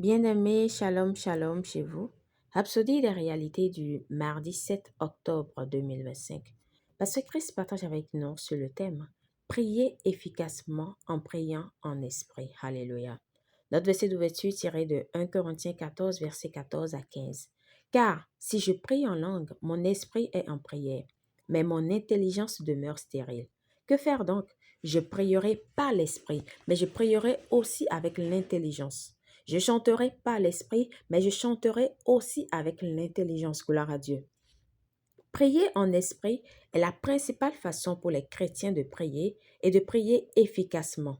Bien-aimés, shalom, shalom chez vous. Rhapsodie des réalités du mardi 7 octobre 2025. Pasteur Christ partage avec nous sur le thème Prier efficacement en priant en esprit. Alléluia. Notre verset d'ouverture tiré de 1 Corinthiens 14, versets 14 à 15. Car si je prie en langue, mon esprit est en prière, mais mon intelligence demeure stérile. Que faire donc? Je prierai pas l'esprit, mais je prierai aussi avec l'intelligence. Je chanterai pas l'esprit, mais je chanterai aussi avec l'intelligence. Gloire à Dieu. Prier en esprit est la principale façon pour les chrétiens de prier et de prier efficacement.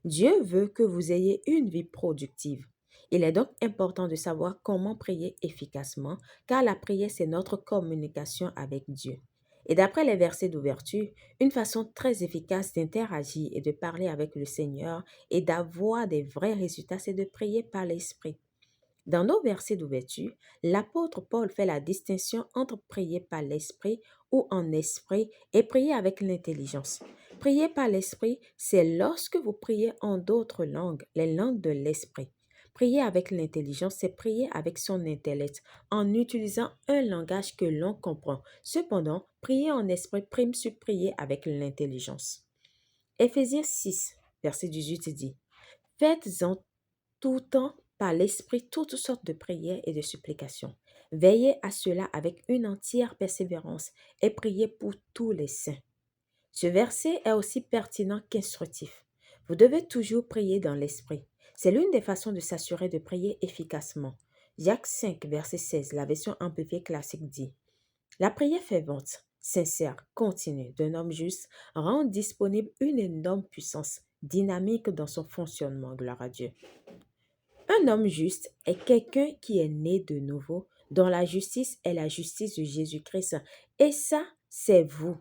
Dieu veut que vous ayez une vie productive. Il est donc important de savoir comment prier efficacement, car la prière, c'est notre communication avec Dieu. Et d'après les versets d'ouverture, une façon très efficace d'interagir et de parler avec le Seigneur et d'avoir des vrais résultats, c'est de prier par l'Esprit. Dans nos versets d'ouverture, l'apôtre Paul fait la distinction entre prier par l'esprit ou en esprit et prier avec l'intelligence. Prier par l'esprit, c'est lorsque vous priez en d'autres langues, les langues de l'esprit. Prier avec l'intelligence, c'est prier avec son intellect, en utilisant un langage que l'on comprend. Cependant, prier en esprit prime sur prier avec l'intelligence. Éphésiens 6, verset 18 dit, faites-en tout temps par l'Esprit toutes sortes de prières et de supplications. Veillez à cela avec une entière persévérance et priez pour tous les saints. Ce verset est aussi pertinent qu'instructif. Vous devez toujours prier dans l'Esprit. C'est l'une des façons de s'assurer de prier efficacement. Jacques 5, verset 16, la version amplifiée classique dit la prière fervente, sincère, continue d'un homme juste rend disponible une énorme puissance dynamique dans son fonctionnement. Gloire à Dieu. Un homme juste est quelqu'un qui est né de nouveau, dont la justice est la justice de Jésus-Christ. Et ça, c'est vous.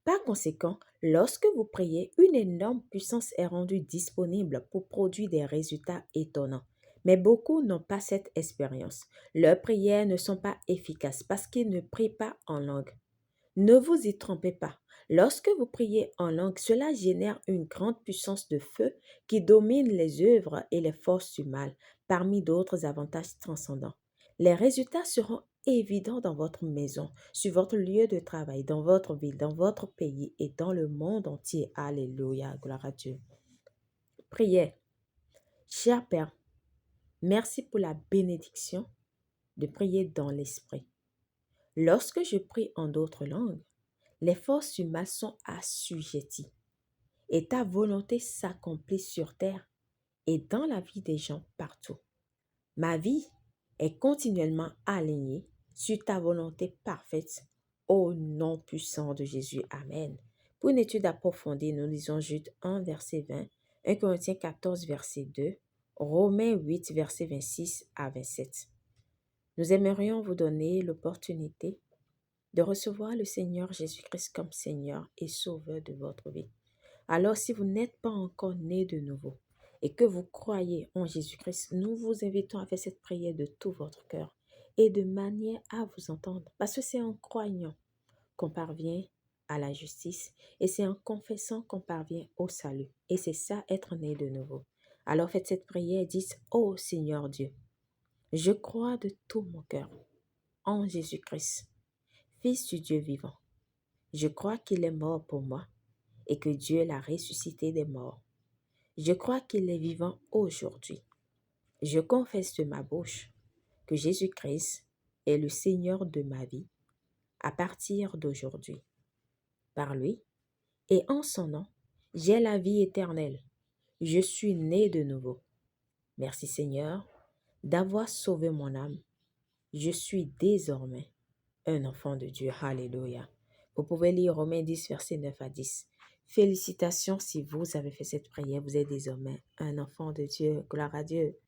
Par conséquent, lorsque vous priez, une énorme puissance est rendue disponible pour produire des résultats étonnants. Mais beaucoup n'ont pas cette expérience. Leurs prières ne sont pas efficaces parce qu'ils ne prient pas en langue. Ne vous y trompez pas. Lorsque vous priez en langue, cela génère une grande puissance de feu qui domine les œuvres et les forces du mal, parmi d'autres avantages transcendants. Les résultats seront évidents dans votre maison, sur votre lieu de travail, dans votre ville, dans votre pays et dans le monde entier. Alléluia, gloire à Dieu. Prière. Cher Père, merci pour la bénédiction de prier dans l'Esprit. Lorsque je prie en d'autres langues, les forces du mal sont assujetties et ta volonté s'accomplit sur terre et dans la vie des gens partout. Ma vie est continuellement alignée sur ta volonté parfaite au nom puissant de Jésus. Amen. Pour une étude approfondie, nous lisons Jude 1, verset 20, 1 Corinthiens 14, verset 2, Romains 8, verset 26 à 27. Nous aimerions vous donner l'opportunité de recevoir le Seigneur Jésus-Christ comme Seigneur et Sauveur de votre vie. Alors, si vous n'êtes pas encore né de nouveau et que vous croyez en Jésus-Christ, nous vous invitons à faire cette prière de tout votre cœur et de manière à vous entendre. Parce que c'est en croyant qu'on parvient à la justice et c'est en confessant qu'on parvient au salut. Et c'est ça, être né de nouveau. Alors, faites cette prière et dites, ô Seigneur Dieu, je crois de tout mon cœur en Jésus-Christ, Fils du Dieu vivant. Je crois qu'il est mort pour moi et que Dieu l'a ressuscité des morts. Je crois qu'il est vivant aujourd'hui. Je confesse de ma bouche que Jésus-Christ est le Seigneur de ma vie à partir d'aujourd'hui. Par lui et en son nom, j'ai la vie éternelle. Je suis né de nouveau. Merci Seigneur d'avoir sauvé mon âme. Je suis désormais un enfant de Dieu. Alléluia. Vous pouvez lire Romains 10, versets 9 à 10. Félicitations si vous avez fait cette prière. Vous êtes désormais un enfant de Dieu. Gloire à Dieu.